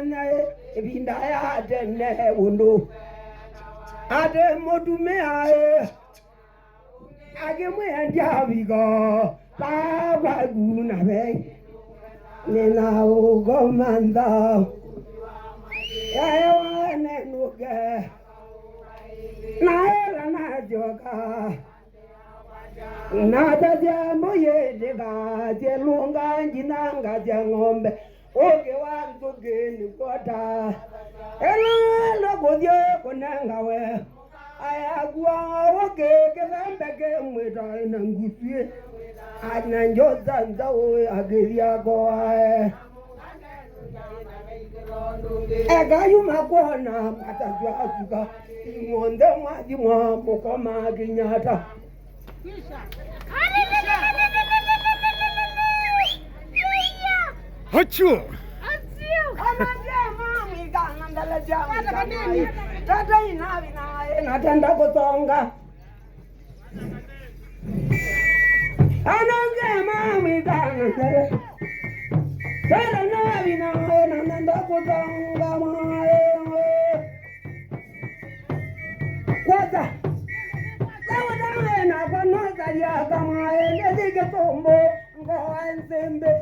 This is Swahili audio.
nae bindaya denne wundo ade modume ae age mu endiabigo baba guna be nena o gomanda ya ne nuge na na joga na taja moye dega je lunga njinanga ja ngombe oge wangu geni kota ela goje konanga we ayagwa oge kelambe ke mwita ina ngusie ana njoza ndao ageria go ae ega yuma kona matajwa atuka imonde mwaji mwa mukoma ginyata Hachu! Natenda kutonga anange mami kana sere sere navi na natenda kutonga mae kwata lawa na kwa noza ya kama ende dige tombo ngo anzembe